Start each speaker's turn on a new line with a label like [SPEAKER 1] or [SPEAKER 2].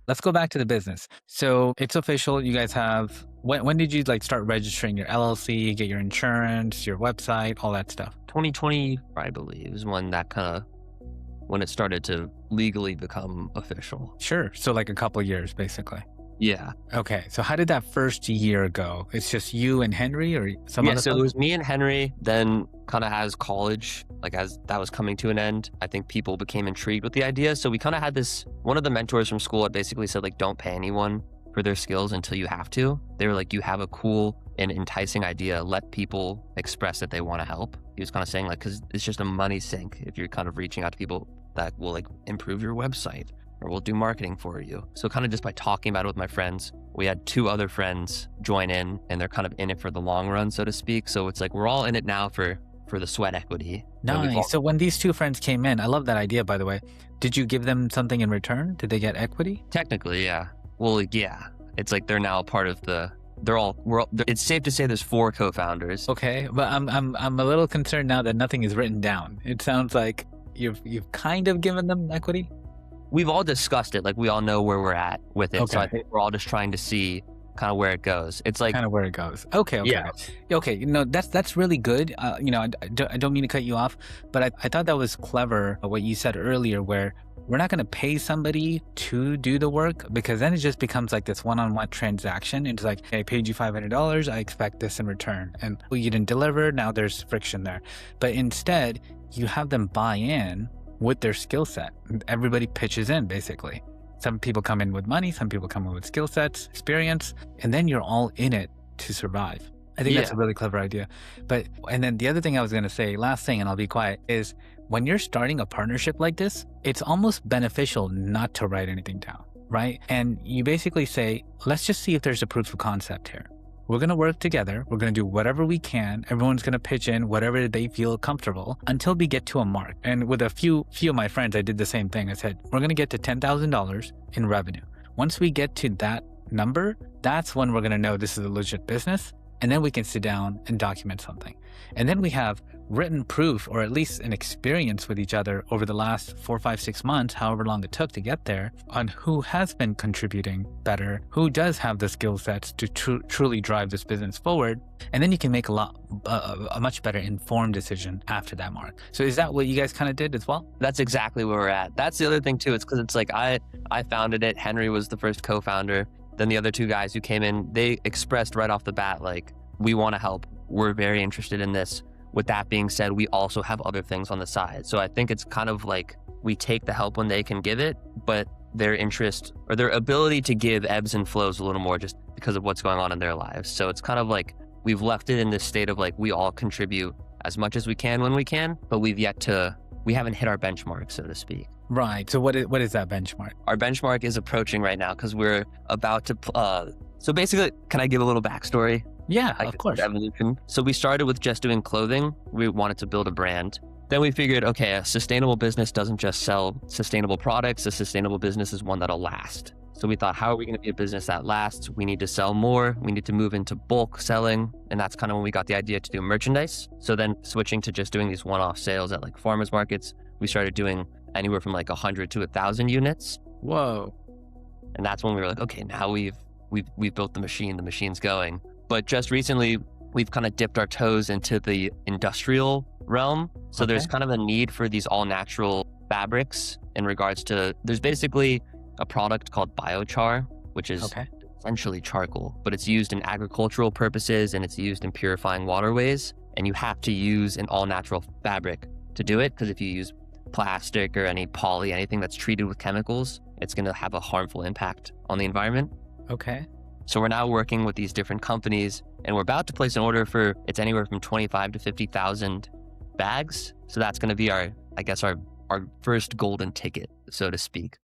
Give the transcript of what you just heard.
[SPEAKER 1] Let's go back to the business. So it's official. You guys have, when did you like start registering your LLC, get your insurance, your website, all that stuff?
[SPEAKER 2] 2020, I believe, is when that kind of, when it started to legally become official.
[SPEAKER 1] Sure. So like a couple of years, basically.
[SPEAKER 2] Yeah.
[SPEAKER 1] Okay. So how did that first year go? It's just you and Henry or some
[SPEAKER 2] Yeah,
[SPEAKER 1] other
[SPEAKER 2] so it
[SPEAKER 1] folks?
[SPEAKER 2] was me and Henry. Then kind of as college, like as that was coming to an end, I think people became intrigued with the idea. So we kind of had this, one of the mentors from school had basically said, like, don't pay anyone for their skills until you have to. They were like, you have a cool and enticing idea. Let people express that they want to help. He was kind of saying, like, because it's just a money sink if you're kind of reaching out to people that will like improve your website or will do marketing for you. So kind of just by talking about it with my friends, we had 2 other friends join in, and they're kind of in it for the long run, so to speak. So it's like we're all in it now for the sweat equity. And we've all-
[SPEAKER 1] Nice. So when these 2 friends came in, I love that idea, by the way. Did you give them something in return? Did they get equity?
[SPEAKER 2] Technically, yeah. Well, like, yeah. It's like they're now a part of the. It's safe to say there's 4 co-founders.
[SPEAKER 1] Okay, but I'm a little concerned now that nothing is written down. It sounds like you've kind of given them equity.
[SPEAKER 2] We've all discussed it. Like, we all know where we're at with it. So
[SPEAKER 1] Okay.
[SPEAKER 2] I think we're all just trying to see kind of where it goes. It's like,
[SPEAKER 1] Kind of where it goes. Okay.
[SPEAKER 2] yeah,
[SPEAKER 1] Okay. That's really good. I don't mean to cut you off, but I thought that was clever what you said earlier, where we're not going to pay somebody to do the work, because then it just becomes like this one-on-one transaction. It's like, hey, I paid you $500. I expect this in return. And well, you didn't deliver. Now there's friction there. But instead, you have them buy in with their skill set. Everybody pitches in, basically. Some people come in with money, some people come in with skill sets, experience, and then you're all in it to survive. I think that's a really clever idea. And then the other thing I was going to say, last thing, and I'll be quiet, is when you're starting a partnership like this, it's almost beneficial not to write anything down, right? And you basically say, let's just see if there's a proof of concept here. We're going to work together. We're going to do whatever we can. Everyone's going to pitch in whatever they feel comfortable until we get to a mark. And with a few of my friends, I did the same thing. I said, we're going to get to $10,000 in revenue. Once we get to that number, that's when we're going to know this is a legit business. And then we can sit down and document something. And then we have written proof, or at least an experience with each other over the last 4, 5, 6 months, however long it took to get there, on who has been contributing better, who does have the skill sets to truly drive this business forward. And then you can make a much better informed decision after that mark. So is that what you guys kind of did as well?
[SPEAKER 2] that's exactly where we're at. That's the other thing too. It's because it's like I founded it. Henry was the first co-founder. Then the other 2 guys who came in, they expressed right off the bat, like, we want to help. We're very interested in this. With that being said, we also have other things on the side. So I think it's kind of like we take the help when they can give it, but their interest or their ability to give ebbs and flows a little more just because of what's going on in their lives. So it's kind of like we've left it in this state of like we all contribute as much as we can when we can, but we haven't hit our benchmark, so to speak.
[SPEAKER 1] Right. So what is that benchmark?
[SPEAKER 2] Our benchmark is approaching right now because we're about to, so basically, can I give a little backstory?
[SPEAKER 1] Yeah,
[SPEAKER 2] Like
[SPEAKER 1] of course.
[SPEAKER 2] evolution. So we started with just doing clothing. We wanted to build a brand. Then we figured, okay, a sustainable business doesn't just sell sustainable products. A sustainable business is one that'll last. So we thought, how are we going to be a business that lasts? We need to sell more. We need to move into bulk selling. And that's kind of when we got the idea to do merchandise. So then switching to just doing these one-off sales at like farmers markets, we started doing anywhere from like 100 to 1,000 units.
[SPEAKER 1] Whoa.
[SPEAKER 2] And that's when we were like, okay, now we've built the machine's going. But just recently, we've kind of dipped our toes into the industrial realm. So there's kind of a need for these all natural fabrics in regards to, there's basically a product called biochar, which is essentially charcoal, but it's used in agricultural purposes and it's used in purifying waterways. And you have to use an all natural fabric to do it, because if you use plastic or any poly, anything that's treated with chemicals, it's going to have a harmful impact on the environment.
[SPEAKER 1] Okay.
[SPEAKER 2] So we're now working with these different companies, and we're about to place an order for, it's anywhere from 25 to 50,000 bags. So that's going to be our first golden ticket, so to speak.